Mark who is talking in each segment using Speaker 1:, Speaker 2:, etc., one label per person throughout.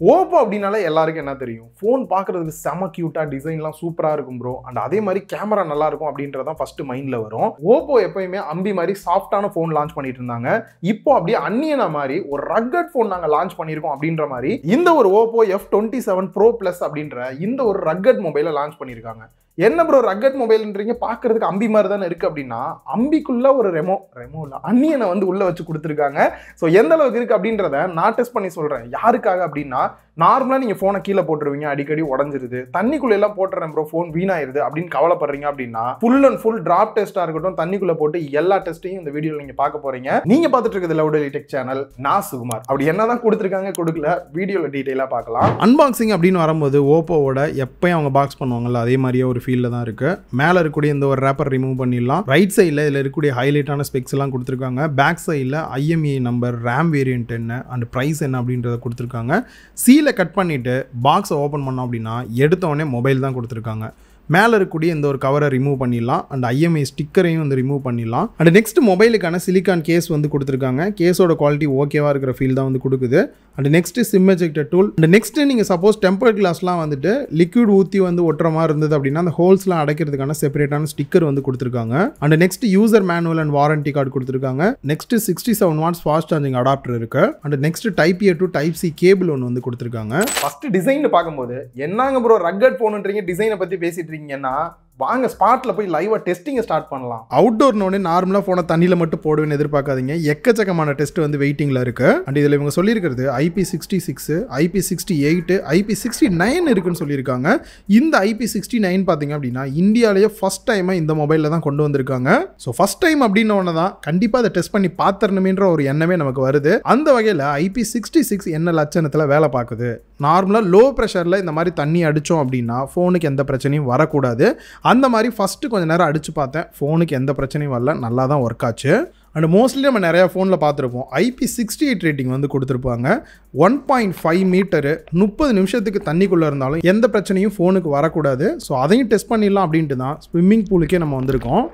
Speaker 1: Oppo அப்படினாலே எல்லாருக்கும் என்ன தெரியும், ஃபோன் பார்க்கறதுக்கு செம கியூட்டா டிசைன்லாம் சூப்பரா இருக்கும் ப்ரோ. அண்ட் அதே மாதிரி கேமரா நல்லா இருக்கும் அப்படின்றது தான் ஃபர்ஸ்ட் மைண்ட்ல வரும். ஓப்போ எப்பயுமே அம்பி மாதிரி சாஃப்டான ஃபோன் லான்ச் பண்ணிட்டு இருந்தாங்க. இப்போ அப்படியே அன்னியனா மாதிரி ஒரு ரக்கட் ஃபோன் நாங்க லான்ச் பண்ணியிருக்கோம் அப்படின்ற மாதிரி இந்த ஒரு ஓப்போ F27 Pro Plus அப்படின்ற இந்த ஒரு ரக்கட் மொபைலை லான்ச் பண்ணியிருக்காங்க. என்ன ப்ரோ ரக்கட் மொபைல்ன்றீங்க, பார்க்கறதுக்கு அம்பி மாதிரி தானே இருக்கு அப்படின்னா, அம்பிக்குள்ள ஒரு ரெமோல அன்னியனை வந்து உள்ள வச்சு கொடுத்துருக்காங்க. ஸோ எந்த அளவுக்கு இருக்கு அப்படின்றத நான் டெஸ்ட் பண்ணி சொல்றேன். யாருக்காக அப்படின்னா, நார்மலா நீங்க போனை கீழே போட்டுருவீங்க, அடிக்கடி உடஞ்சிருது, தண்ணிக்குள்ள எல்லாம் போட்டுறேன் ப்ரோ போன் வீணாயிருது அப்படின்னு கவலைப்படுறீங்க அப்படின்னா, ஃபுல் அண்ட் ஃபுல் டிராப் டெஸ்டா இருக்கட்டும், தண்ணிக்குள்ள போட்டு எல்லா டெஸ்ட்டையும் இந்த வீடியோல நீங்க பார்க்க போறீங்க. நீங்க பார்த்துட்டு இருக்கிறது லவுடலி டெக் சேனல், நான் சுகுமார். அப்படி என்னதான் கொடுத்துருக்காங்க கொடுக்கல வீடியோல டீடைலா பார்க்கலாம்.
Speaker 2: அன்பாக்சிங் அப்படின்னு வரும்போது ஓப்போவோட எப்பயும் அவங்க பாக்ஸ் பண்ணுவாங்கல்ல, அதே மாதிரியே ஒரு ஃபீல்ல தான் இருக்கு. மேல இருக்கக்கூடிய இந்த ஒரு ரேப்பர் ரிமூவ் பண்ணிடலாம். ரைட் சைடில் இதில் இருக்கக்கூடிய ஹைலைட்டான ஸ்பெக்ஸ் எல்லாம் கொடுத்துருக்காங்க. பேக் சைடில் IMEI நம்பர், ரேம் வேரியன்ட் என்ன அண்ட் ப்ரைஸ் என்ன அப்படின்றத கொடுத்துருக்காங்க. சீலை கட் பண்ணிட்டு பாக்ஸை ஓப்பன் பண்ணோம் அப்படின்னா எடுத்த உடனே மொபைல் தான் கொடுத்துருக்காங்க. மேலே இருக்கக்கூடிய இந்த ஒரு கவரை ரிமூவ் பண்ணிடலாம். அண்ட் IMEI ஸ்டிக்கரையும் வந்து ரிமூவ் பண்ணிடலாம். அண்ட் நெக்ஸ்ட் மொபைலுக்கான சிலிக்கான் கேஸ் வந்து கொடுத்துருக்காங்க. கேஸோட குவாலிட்டி ஓகேவா இருக்கிற ஃபீல் தான் வந்து கொடுக்குது. And next sim ejector tool. And next நீங்கள் சப்போஸ் டெம்பர் கிளாஸ்லாம் வந்துட்டு லிக்விட் ஊற்றி வந்து ஒட்டுற மாதிரி இருந்தது அப்படின்னா அந்த ஹோல்ஸ்லாம் அடைக்கிறதுக்கான செப்பரேட்டான ஸ்டிக்கர் வந்து கொடுத்துருக்காங்க. And next user manual and warranty card கொடுத்துருக்காங்க. Next 67 watts fast charging adapter இருக்கு. And next Type A to Type C cable ஒன்று வந்து கொடுத்துருக்காங்க.
Speaker 1: ஃபர்ஸ்ட் டிசைன் பார்க்கும்போது என்னங்க ப்ரோ ரக்கட் போனுன்றீங்க, டிசைனை பத்தி பேசிட்டு இருக்கீங்கன்னா வாங்க ஸ்பாட்ல போய் லைவா டெஸ்டிங் ஸ்டார்ட் பண்ணலாம்.
Speaker 2: அவுட்டோர்னோட நார்மலா போன தண்ணியில மட்டும் போடுவேன்னு எதிர்பார்க்காதீங்க. எக்கச்சக்கமான டெஸ்ட் வந்து வெயிட்டிங்ல இருக்கு. அண்ட் இதுல இவங்க சொல்லியிருக்கிறது IP66, IP68, IP69 இருக்குன்னு சொல்லியிருக்காங்க. இந்த IP69 பாத்தீங்க அப்படின்னா இந்தியாலேயே ஃபர்ஸ்ட் டைம் இந்த மொபைல்ல தான் கொண்டு வந்திருக்காங்க. ஸோ ஃபர்ஸ்ட் டைம் அப்படின்னு ஒன்று தான் கண்டிப்பா அதை டெஸ்ட் பண்ணி பார்த்துடணுமேன்ற ஒரு எண்ணமே நமக்கு வருது. அந்த வகையில் IP66 என்ன லட்சணத்தில் வேலை பார்க்குது. நார்மலாக லோ ப்ரெஷரில் இந்த மாதிரி தண்ணி அடித்தோம் அப்படின்னா ஃபோனுக்கு எந்த பிரச்சனையும் வரக்கூடாது. அந்த மாதிரி ஃபஸ்ட்டு கொஞ்சம் நேரம் அடித்து பார்த்தேன், ஃபோனுக்கு எந்த பிரச்சனையும் வரல, நல்லா தான் ஒர்க் ஆச்சு. அண்ட் மோஸ்ட்லி நம்ம நிறையா ஃபோனில் பார்த்துருப்போம். IP68 ரேட்டிங் வந்து கொடுத்துருப்பாங்க. 1.5 மீட்டரு 30 நிமிஷத்துக்கு தண்ணிக்குள்ளே இருந்தாலும் எந்த பிரச்சனையும் ஃபோனுக்கு வரக்கூடாது. ஸோ அதையும் டெஸ்ட் பண்ணிடலாம் அப்படின்ட்டு தான் ஸ்விம்மிங் பூலுக்கே நம்ம வந்திருக்கோம்.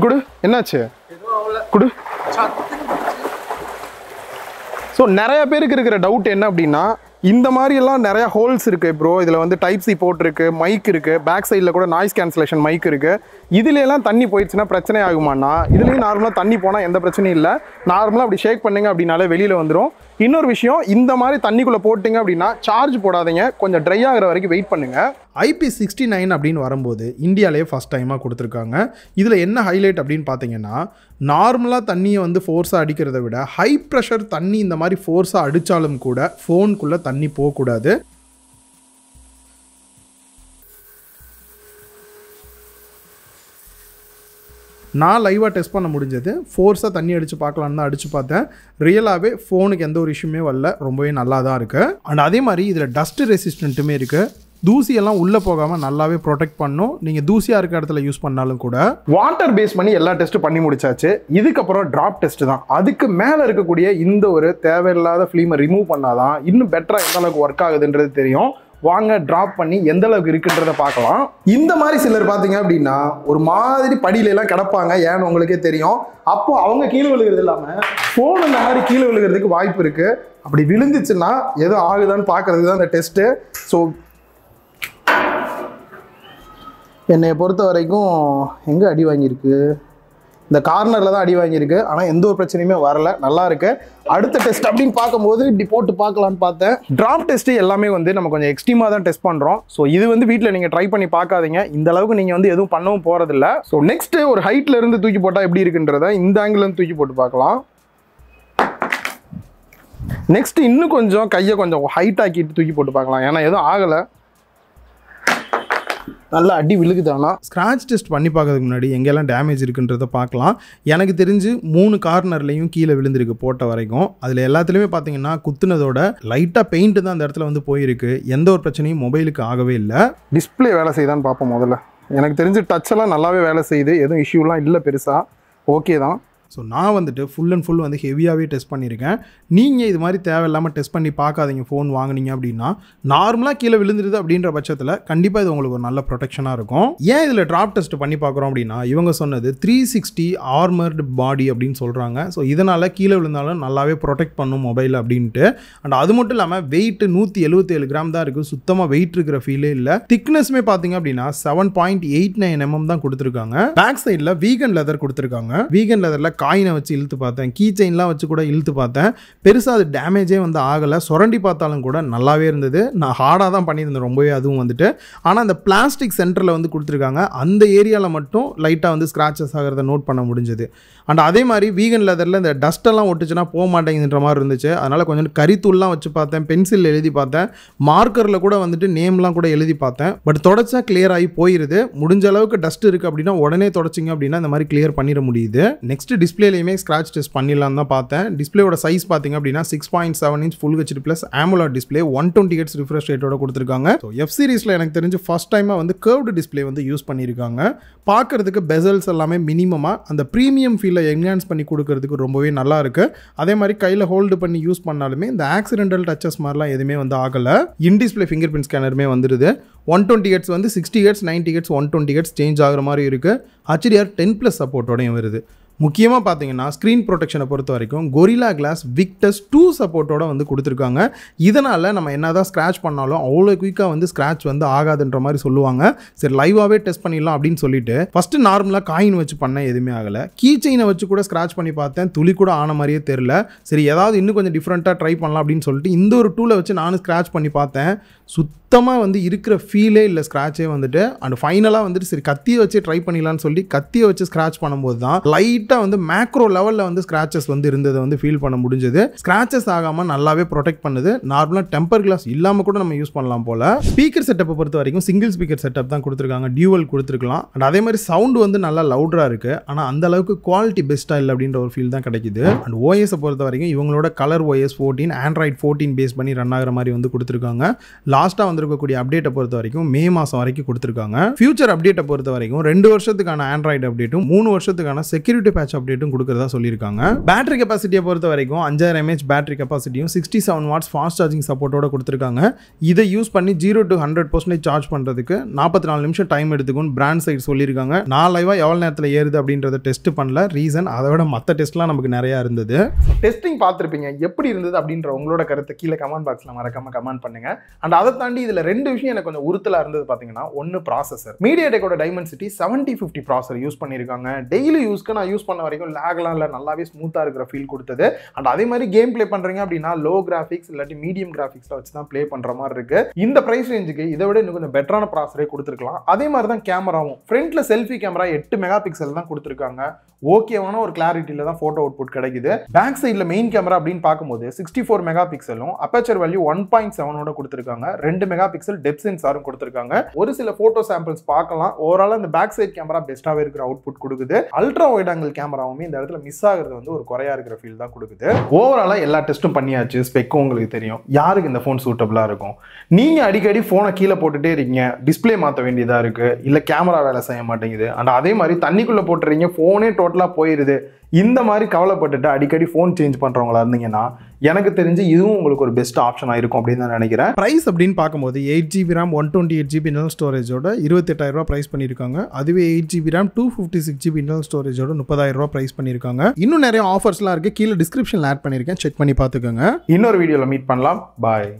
Speaker 1: குடு என்னாச்சு குடு. ஸோ நிறைய பேருக்கு இருக்கிற டவுட் என்ன அப்படின்னா, இந்த மாதிரி எல்லாம் நிறைய ஹோல்ஸ் இருக்கு ப்ரோ, இதில் வந்து Type C போர்ட் இருக்கு, மைக் இருக்கு, பேக் சைடில் கூட நாய்ஸ் கேன்சலேஷன் மைக் இருக்கு, இதுல எல்லாம் தண்ணி போயிடுச்சுன்னா பிரச்சனை ஆகுமானா? இதுலேயும் நார்மலாக தண்ணி போனால் எந்த பிரச்சனையும் இல்லை. நார்மலாக அப்படி ஷேக் பண்ணுங்க அப்படின்னாலே வெளியில் வந்துடும். இன்னொரு விஷயம், இந்த மாதிரி தண்ணிக்குள்ளே போட்டிங்க அப்படின்னா சார்ஜ் போடாதீங்க, கொஞ்சம் ட்ரை ஆகிற வரைக்கும் வெயிட் பண்ணுங்க.
Speaker 2: IP69 அப்படின்னு வரும்போது இந்தியாவிலேயே ஃபஸ்ட் டைமாக கொடுத்துருக்காங்க. இதில் என்ன ஹைலைட் அப்படின்னு பார்த்தீங்கன்னா, நார்மலாக தண்ணியை வந்து ஃபோர்ஸாக அடிக்கிறத விட ஹை ப்ரெஷர் தண்ணி இந்த மாதிரி ஃபோர்ஸாக அடித்தாலும் கூட ஃபோனுக்குள்ளே தண்ணி போகக்கூடாது. நான் லைவாக டெஸ்ட் பண்ண முடிஞ்சது. ஃபோர்ஸாக தண்ணி அடித்து பார்க்கலான்னு தான் அடித்து பார்த்தேன். ரியலாகவே ஃபோனுக்கு எந்த ஒரு இஷ்யூமே வரல, ரொம்பவே நல்லா தான் இருக்குது. அண்ட் அதே மாதிரி இதில் டஸ்ட் ரெசிஸ்டண்ட்டுமே இருக்குது. தூசியெல்லாம் உள்ளே போகாமல் நல்லாவே ப்ரொடெக்ட் பண்ணும். நீங்கள் தூசியாக இருக்க இடத்துல யூஸ் பண்ணாலும் கூட.
Speaker 1: வாட்டர் பேஸ் பண்ணி எல்லா டெஸ்ட்டும் பண்ணி முடிச்சாச்சு. இதுக்கப்புறம் ட்ராப் டெஸ்ட் தான். அதுக்கு மேலே இருக்கக்கூடிய இந்த ஒரு தேவையில்லாத ஃபிலிமை ரிமூவ் பண்ணாதான் இன்னும் பெட்டராக எந்த அளவுக்கு ஒர்க் ஆகுதுன்றது தெரியும். வாங்க ட்ராப் பண்ணி எந்த அளவுக்கு இருக்குன்றத பார்க்கலாம். இந்த மாதிரி சிலர் பார்த்தீங்க அப்படின்னா ஒரு மாதிரி படியில எல்லாம் கிடப்பாங்க, ஏன்னு உங்களுக்கே தெரியும். அப்போ அவங்க கீழே விழுகிறது இல்லாமல் ஃபோன் இந்த மாதிரி கீழே விழுகிறதுக்கு வாய்ப்பு இருக்கு. அப்படி விழுந்துச்சுன்னா எதுவும் ஆகுதான்னு பார்க்கறதுக்கு தான் இந்த டெஸ்ட்டு. ஸோ என்னை பொறுத்த வரைக்கும் எங்கே அடி வாங்கியிருக்கு, இந்த கார்னரில் தான் அடி வாங்கியிருக்கு. ஆனால் எந்த ஒரு பிரச்சனையுமே வரல, நல்லா இருக்கு. அடுத்த டெஸ்ட் அப்படின்னு பார்க்கும்போது இப்படி போட்டு பார்க்கலான்னு பார்த்தேன். ட்ராப் டெஸ்ட்டு எல்லாமே வந்து நம்ம கொஞ்சம் எக்ஸ்ட்ரீமாக தான் டெஸ்ட் பண்ணுறோம். ஸோ இது வந்து வீட்டில் நீங்கள் ட்ரை பண்ணி பார்க்காதீங்க, இந்த அளவுக்கு நீங்கள் வந்து எதுவும் பண்ணவும் போகிறதில்ல. ஸோ நெக்ஸ்ட்டு ஒரு ஹைட்டில் இருந்து தூக்கி போட்டால் எப்படி இருக்குன்றத இந்த ஆங்கிலேருந்து தூக்கி போட்டு பார்க்கலாம். நெக்ஸ்ட் இன்னும் கொஞ்சம் கையை கொஞ்சம் ஹைட் ஆக்கிட்டு தூக்கி போட்டு பார்க்கலாம், ஏன்னா எதுவும் ஆகலை, நல்லா அடி விழுகுதானா.
Speaker 2: ஸ்க்ராட்ச் டெஸ்ட் பண்ணி பார்க்கறதுக்கு முன்னாடி எங்கெல்லாம் டேமேஜ் இருக்குன்றத பார்க்கலாம். எனக்கு தெரிஞ்சு 3 கார்னர்லையும் கீழே விழுந்திருக்கு போட்ட வரைக்கும். அதில் எல்லாத்துலேயுமே பார்த்தீங்கன்னா குத்துனதோட லைட்டாக பெயிண்ட் தான் அந்த இடத்துல வந்து போயிருக்கு. எந்த ஒரு பிரச்சனையும் மொபைலுக்கு ஆகவே இல்லை.
Speaker 1: டிஸ்பிளே வேலை செய்யுதான்னு பார்ப்போம் முதல்ல. எனக்கு தெரிஞ்சு டச் எல்லாம் நல்லாவே வேலை செய்யுது, எதுவும் இஷ்யூலாம் இல்லை பெருசாக, ஓகே தான்.
Speaker 2: ஸோ நான் வந்துட்டு ஃபுல் அண்ட் ஃபுல் வந்து ஹெவியாகவே டெஸ்ட் பண்ணியிருக்கேன். நீங்கள் இது மாதிரி தேவையில்லாமல் டெஸ்ட் பண்ணி பார்க்காதீங்க. ஃபோன் வாங்குனீங்க அப்படின்னா நார்மலாக கீழே விழுந்துருது அப்படின்ற பட்சத்தில் கண்டிப்பாக இது உங்களுக்கு ஒரு நல்ல ப்ரொடெக்ஷனாக இருக்கும். ஏன் இதில் ட்ராப் டெஸ்ட் பண்ணி பார்க்குறோம் அப்படின்னா இவங்க சொன்னது 360 ஆர்மர்டு பாடி அப்படின்னு சொல்கிறாங்க. ஸோ இதனால் கீழே விழுந்தாலும் நல்லாவே ப்ரொடெக்ட் பண்ணும் மொபைல் அப்படின்ட்டு. அண்ட் அது மட்டும் இல்லாமல் வெயிட் 177 கிராம் தான் இருக்குது. சுத்தமாக வெயிட் இருக்கிற ஃபீலே இல்லை. திக்னஸ்மே பார்த்தீங்க அப்படின்னா 7.89 mm தான் கொடுத்துருக்காங்க. பேக் சைடில் வீகன் லெதர் கொடுத்துருக்காங்க. வீகன் லெதரில் காயினை வச்சு இழுத்து பார்த்தேன், கீ செயின்லாம் வச்சு கூட இழுத்து பார்த்தேன். பெருசாக அது டேமேஜே வந்து ஆகலை. சுரண்டி பார்த்தாலும் கூட நல்லாவே இருந்தது. நான் ஹார்டாக தான் பண்ணியிருந்தேன் ரொம்பவே அதுவும் வந்துட்டு. ஆனால் அந்த பிளாஸ்டிக் சென்டரில் வந்து கொடுத்துருக்காங்க, அந்த ஏரியாவில் மட்டும் லைட்டாக வந்து ஸ்க்ராச்சஸ் ஆகிறத நோட் பண்ண முடிஞ்சது. அண்ட் அதே மாதிரி வீகன் லெதரில் இந்த டஸ்ட்டெல்லாம் ஒட்டுச்சுன்னா போக மாட்டேங்குதுன்ற மாதிரி இருந்துச்சு. அதனால் கொஞ்சம் கரித்தூள்லாம் வச்சு பார்த்தேன், பென்சில் எழுதி பார்த்தேன், மார்க்கரில் கூட வந்துட்டு நேம்லாம் கூட எழுதி பார்த்தேன். பட் தொடச்சா கிளியர் ஆகி போயிருது. முடிஞ்ச அளவுக்கு டஸ்ட் இருக்குது அப்படின்னா உடனே தொடச்சிங்க அப்படின்னா இந்த மாதிரி கிளியர் பண்ணிட முடியுது. நெக்ஸ்ட் டிஸ்பிளேலையுமே ஸ்க்ராட்ச் டெஸ்ட் பண்ணிடலாம் தான் பார்த்தேன். டிஸ்பிளேயோட சைஸ் பார்த்தீங்க அப்படின்னா 6.7 inch full HD plus AMOLED display 120 Hz refresh ரேட்டோட கொடுத்துருக்காங்க. ஸோ எஃப் சீரிஸில் எனக்கு தெரிஞ்சு ஃபர்ஸ்ட் டைமாக வந்து கர்வ்டு டிஸ்பிளே வந்து யூஸ் பண்ணியிருக்காங்க. பார்க்கறதுக்கு பெசல்ஸ் எல்லாமே மினிமமாக அந்த ப்ரீமியம் ஃபீலை என்ஹான்ஸ் பண்ணி கொடுக்கறதுக்கு ரொம்பவே நல்லா இருக்கு. அதே மாதிரி கையில் ஹோல்டு பண்ணி யூஸ் பண்ணாலுமே இந்த ஆக்சிடென்டல் டச்சஸ் மாதிரிலாம் எதுவுமே வந்து ஆகலை. இன் டிஸ்பிளே ஃபிங்கர் பிரிண்ட் ஸ்கேனருமே வந்துடுது. 120 Hz வந்து 60 Hz 90 Hz 120 Hz சேஞ்ச் ஆகிற மாதிரி இருக்குது. HDR 10+ சப்போர்ட்டோடையும் வருது. முக்கியமாக பார்த்தீங்கன்னா ஸ்க்ரீன் ப்ரொடெக்ஷனை பொறுத்த வரைக்கும் கொரில்லா கிளாஸ் விக்டஸ் 2 சப்போர்ட்டோட வந்து கொடுத்துருக்காங்க. இதனால் நம்ம என்ன தான் ஸ்க்ராட்ச் பண்ணாலும் அவ்வளோ குயிக்காக வந்து ஸ்க்ராட்ச் வந்து ஆகாதுன்ற மாதிரி சொல்லுவாங்க. சரி லைவாகவே டெஸ்ட் பண்ணிடலாம் அப்படின்னு சொல்லிட்டு ஃபஸ்ட்டு நார்மலாக காயின் வச்சு பண்ண எதுவுமே ஆகலை. கீ செயினை வச்சு கூட ஸ்க்ராட்ச் பண்ணி பார்த்தேன், துளி கூட ஆன மாதிரியே தெரில. சரி ஏதாவது இன்னும் கொஞ்சம் டிஃப்ரெண்ட்டாக ட்ரை பண்ணலாம் அப்படின்னு சொல்லிட்டு இந்த ஒரு டூலை வச்சு நானும் ஸ்க்ராட்ச் பண்ணி பார்த்தேன். சுத்தமாக வந்து இருக்கிற ஃபீலே இல்லை ஸ்க்ராட்சே வந்துட்டு. அண்ட் ஃபைனலாக வந்துட்டு சரி கத்தியை வச்சு ட்ரை பண்ணிடலான்னு சொல்லி கத்தியை வச்சு ஸ்க்ராட்ச் பண்ணும்போது தான் லைட்டாக வந்து மேக்ரோ லெவலில் வந்து ஸ்க்ராச்சஸ் வந்து இருந்ததை வந்து ஃபீல் பண்ண முடிஞ்சது. ஸ்க்ராச்சஸ் ஆகாமல் நல்லாவே ப்ரொடெக்ட் பண்ணுது. நார்மலாக டெம்பர் கிளாஸ் இல்லாமல் கூட நம்ம யூஸ் பண்ணலாம் போல். ஸ்பீக்கர் செட்டப்பை பொறுத்த வரைக்கும் சிங்கிள் ஸ்பீக்கர் செட்டப் தான் கொடுத்துருக்காங்க, டியூவல் கொடுத்துருக்கலாம். அண்ட் அதே மாதிரி சவுண்டு வந்து நல்லா லவுடராக இருக்குது. ஆனால் அந்த அளவுக்கு குவாலிட்டி பெஸ்ட்டாக இல்லை அப்படின்ற ஒரு ஃபீல் தான் கிடைக்குது. அண்ட் ஓஎஸை பொறுத்த வரைக்கும் இவங்களோட கலர் OS 14 Android 14 பேஸ் பண்ணி ரன் ஆகிற மாதிரி வந்து கொடுத்துருக்காங்க. லாஸ்ட்டாக வந்திருக்கக்கூடிய அப்டேட்டை பொறுத்த வரைக்கும் மே மாதம் வரைக்கும் கொடுத்துருக்காங்க. ஃபியூச்சர் அப்டேட்டை பொறுத்த வரைக்கும் 2 வருஷத்துக்கான ஆண்ட்ராய்டு அப்டேட்டும் 3 வருஷத்துக்கான செக்யூரிட்டி பேட்ச் அப்டேட்டும் கொடுக்கறதா சொல்லியிருக்காங்க. பேட்டரி கெப்பாசிட்டியை பொறுத்த வரைக்கும் 5000 mAh பேட்டரி கெப்பாசிட்டியும் 67 வாட்ஸ் ஃபாஸ்ட் சார்ஜிங் சப்போர்ட்டோட கொடுத்துருக்காங்க. இதை யூஸ் பண்ணி 0 to 100% சார்ஜ் பண்ணுறதுக்கு 44 நிமிஷம் டைம் எடுத்துக்கும் பிராண்ட் சைடு சொல்லியிருக்காங்க. நான் லைவாக எவ்வளோ நேரத்தில் ஏறுது அப்படின்றத டெஸ்ட் பண்ணல. ரீசன் அதை விட மற்ற டெஸ்ட்லாம் நமக்கு நிறையா இருந்தது.
Speaker 1: டெஸ்டிங் பார்த்துருப்பீங்க, எப்படி இருந்தது அப்படின்ற உங்களோட கருத்தை கீழே கமெண்ட் பாக்ஸில் மறக்காம கமெண்ட் பண்ணுங்க. அண்ட் அதை தாண்டி இதில் 2 விஷயம் எனக்கு கொஞ்சம் உறுத்தலாக இருந்தது பார்த்தீங்கன்னா, ஒன்று ப்ராசஸர். MediaTekோட Dimensity 7050 ப்ராசஸர் யூஸ் பண்ணியிருக்காங்க. டெய்லி யூஸ்க்கு நான் யூஸ் பண்ண வரைக்கும் லேக்லாம் இல்லை, நல்லாவே ஸ்மூத்தாக இருக்கிற ஃபீல் கொடுத்தது. அண்ட் அதே மாதிரி கேம் ப்ளே பண்ணுறீங்க அப்படின்னா லோ கிராஃபிக்ஸ் இல்லாட்டி மீடியம் கிராஃபிக்ஸில் வச்சு தான் ப்ளே பண்ணுற மாதிரி இருக்கு. இந்த ப்ரைஸ் ரேஞ்சுக்கு இதை விட இன்னும் கொஞ்சம் பெட்டரான ப்ராசஸரே கொடுத்துருக்கலாம். அதே மாதிரி தான் கேமராவும் ஃப்ரண்ட்ல செல்ஃபி கேமரா 8 மெகா பிக்சல் தான் கொடுத்துருக்காங்க. ஓகேவான ஒரு கிளாரிட்டியில் தான் ஃபோட்டோ அவுட்புட் கிடைக்குது. பேக் சைடில் மெயின் கேமரா அப்படின்னு பார்க்கும்போது 64 மெகா பிக்சலும் அப்பேச்சர் வேல்யூ 1.7 கொடுத்துருக்காங்க. 2 மெகா பிக்சல் டெப்த் சென்சாரும் கொடுத்துருக்காங்க. ஒரு சில போட்டோ சாம்பிள்ஸ் பார்க்கலாம். ஓவரால் இந்த பேக் சைட் கேமரா பெஸ்ட்டாகவே இருக்கிற அவுட்புட் கொடுக்குது. அல்ட்ரா வைட் ஆங்கிள் கேமராவுமே இந்த இடத்துல மிஸ் ஆகிறது வந்து ஒரு குறையா இருக்கிற ஃபீல் தான் கொடுக்குது. ஓவராலாக எல்லா டெஸ்ட்டும் பண்ணியாச்சு, ஸ்பெக்கும் உங்களுக்கு தெரியும். யாருக்கு இந்த ஃபோன் சூட்டபிளாக இருக்கும்? நீங்கள் அடிக்கடி ஃபோனை கீழே போட்டுட்டே இருக்கீங்க, டிஸ்பிளே மாற்ற வேண்டியதாக இருக்குது, இல்லை கேமரா வேலை செய்ய மாட்டேங்குது, அண்ட் அதே மாதிரி தண்ணிக்குள்ளே போட்டுறீங்க, ஃபோனே டோட்டலாக போயிடுது. இந்த மாதிரி கவலைப்பட்டுட்டு அடிக்கடி ஃபோன் சேஞ்ச் பண்ணுறவங்களா இருந்தீங்கன்னா எனக்கு தெரிஞ்சு இதுவும் உங்களுக்கு ஒரு பெஸ்ட் ஆப்ஷனாக இருக்கும் அப்படின்னு நான் நினைக்கிறேன்.
Speaker 2: ப்ரைஸ் அப்படின்னு பார்க்கும்போது 8GB RAM 128GB internal ஸ்டோரேஜோட 28000 price பண்ணியிருக்காங்க. அதுவே 8GB RAM 256GB internal ஸ்டோரேஜோட 30000 price பண்ணியிருக்காங்க. இன்னும் நிறைய ஆஃபர்ஸ்லாம் இருக்குது, கீழே டிஸ்கிரிப்ஷனில் ஆட் பண்ணியிருக்கேன், செக் பண்ணி பார்த்துக்கோங்க.
Speaker 1: இன்னொரு வீடியோவில் மீட் பண்ணலாம். பாய்.